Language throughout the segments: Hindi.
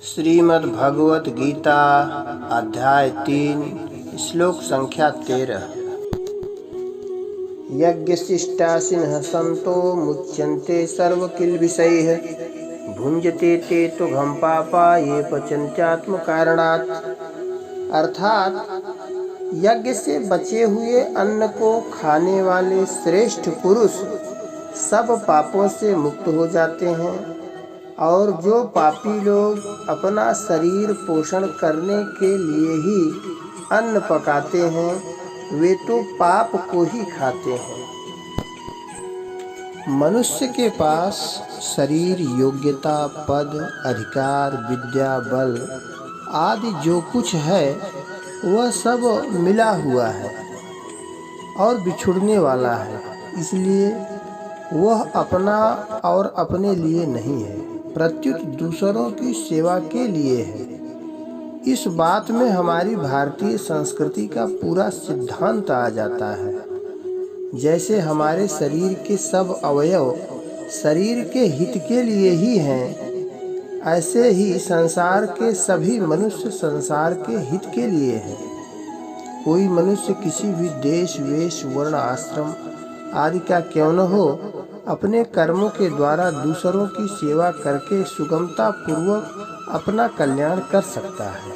श्रीमद् भगवत गीता अध्याय 3 श्लोक संख्या 13। यज्ञशिष्टाशिनः सन्तो मुच्यन्ते सर्वकिल्बिषैः भुञ्जते ते तुघं पापा ये पचन्त्यात्मकारणात्। अर्थात यज्ञ से बचे हुए अन्न को खाने वाले श्रेष्ठ पुरुष सब पापों से मुक्त हो जाते हैं, और जो पापी लोग अपना शरीर पोषण करने के लिए ही अन्न पकाते हैं वे तो पाप को ही खाते हैं। मनुष्य के पास शरीर, योग्यता, पद, अधिकार, विद्या, बल आदि जो कुछ है वह सब मिला हुआ है और बिछुड़ने वाला है, इसलिए वह अपना और अपने लिए नहीं है, प्रत्युत दूसरों की सेवा के लिए है। इस बात में हमारी भारतीय संस्कृति का पूरा सिद्धांत आ जाता है। जैसे हमारे शरीर के सब अवयव शरीर के हित के लिए ही हैं, ऐसे ही संसार के सभी मनुष्य संसार के हित के लिए हैं। कोई मनुष्य किसी भी देश, वेश, वर्ण, आश्रम आदि का क्यों न हो, अपने कर्मों के द्वारा दूसरों की सेवा करके सुगमता पूर्वक अपना कल्याण कर सकता है।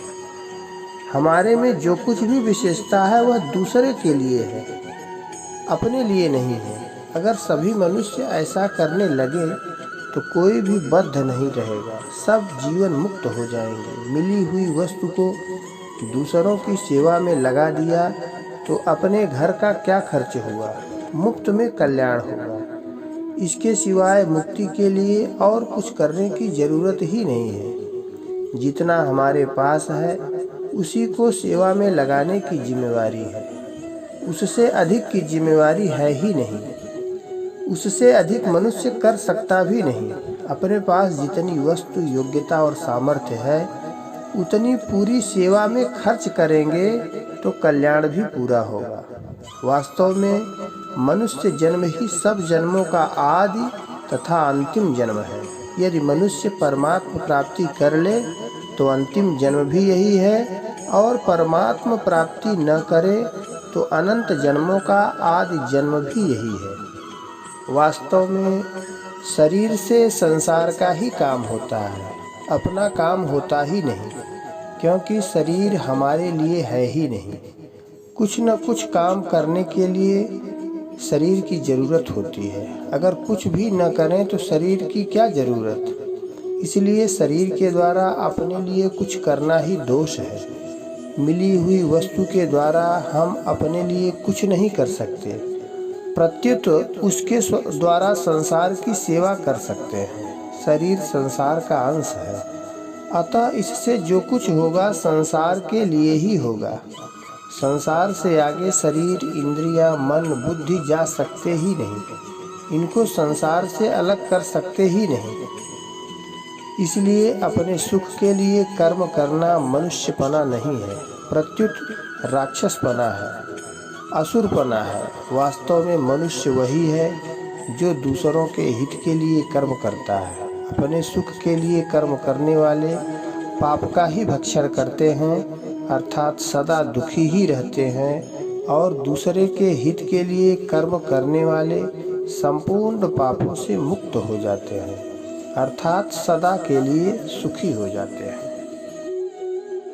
हमारे में जो कुछ भी विशेषता है वह दूसरे के लिए है, अपने लिए नहीं है। अगर सभी मनुष्य ऐसा करने लगे तो कोई भी बद्ध नहीं रहेगा, सब जीवन मुक्त हो जाएंगे। मिली हुई वस्तु को दूसरों की सेवा में लगा दिया तो अपने घर का क्या खर्च हुआ, मुफ्त में कल्याण होगा। इसके सिवाय मुक्ति के लिए और कुछ करने की जरूरत ही नहीं है। जितना हमारे पास है उसी को सेवा में लगाने की जिम्मेवारी है, उससे अधिक की जिम्मेवारी है ही नहीं, उससे अधिक मनुष्य कर सकता भी नहीं। अपने पास जितनी वस्तु, योग्यता और सामर्थ्य है उतनी पूरी सेवा में खर्च करेंगे तो कल्याण भी पूरा होगा। वास्तव में मनुष्य जन्म ही सब जन्मों का आदि तथा अंतिम जन्म है। यदि मनुष्य परमात्मा प्राप्ति कर ले तो अंतिम जन्म भी यही है, और परमात्मा प्राप्ति न करे तो अनंत जन्मों का आदि जन्म भी यही है। वास्तव में शरीर से संसार का ही काम होता है, अपना काम होता ही नहीं, क्योंकि शरीर हमारे लिए है ही नहीं। कुछ न कुछ काम करने के लिए शरीर की ज़रूरत होती है। अगर कुछ भी न करें तो शरीर की क्या ज़रूरत। इसलिए शरीर के द्वारा अपने लिए कुछ करना ही दोष है। मिली हुई वस्तु के द्वारा हम अपने लिए कुछ नहीं कर सकते, प्रत्युत उसके द्वारा संसार की सेवा कर सकते हैं। शरीर संसार का अंश है, अतः इससे जो कुछ होगा संसार के लिए ही होगा। संसार से आगे शरीर, इंद्रिया, मन, बुद्धि जा सकते ही नहीं, इनको संसार से अलग कर सकते ही नहीं। इसलिए अपने सुख के लिए कर्म करना मनुष्यपना नहीं है, प्रत्युत राक्षसपना है, असुरपना है। वास्तव में मनुष्य वही है जो दूसरों के हित के लिए कर्म करता है। अपने सुख के लिए कर्म करने वाले पाप का ही भक्षण करते हैं, अर्थात सदा दुखी ही रहते हैं, और दूसरे के हित के लिए कर्म करने वाले संपूर्ण पापों से मुक्त हो जाते हैं, अर्थात सदा के लिए सुखी हो जाते हैं।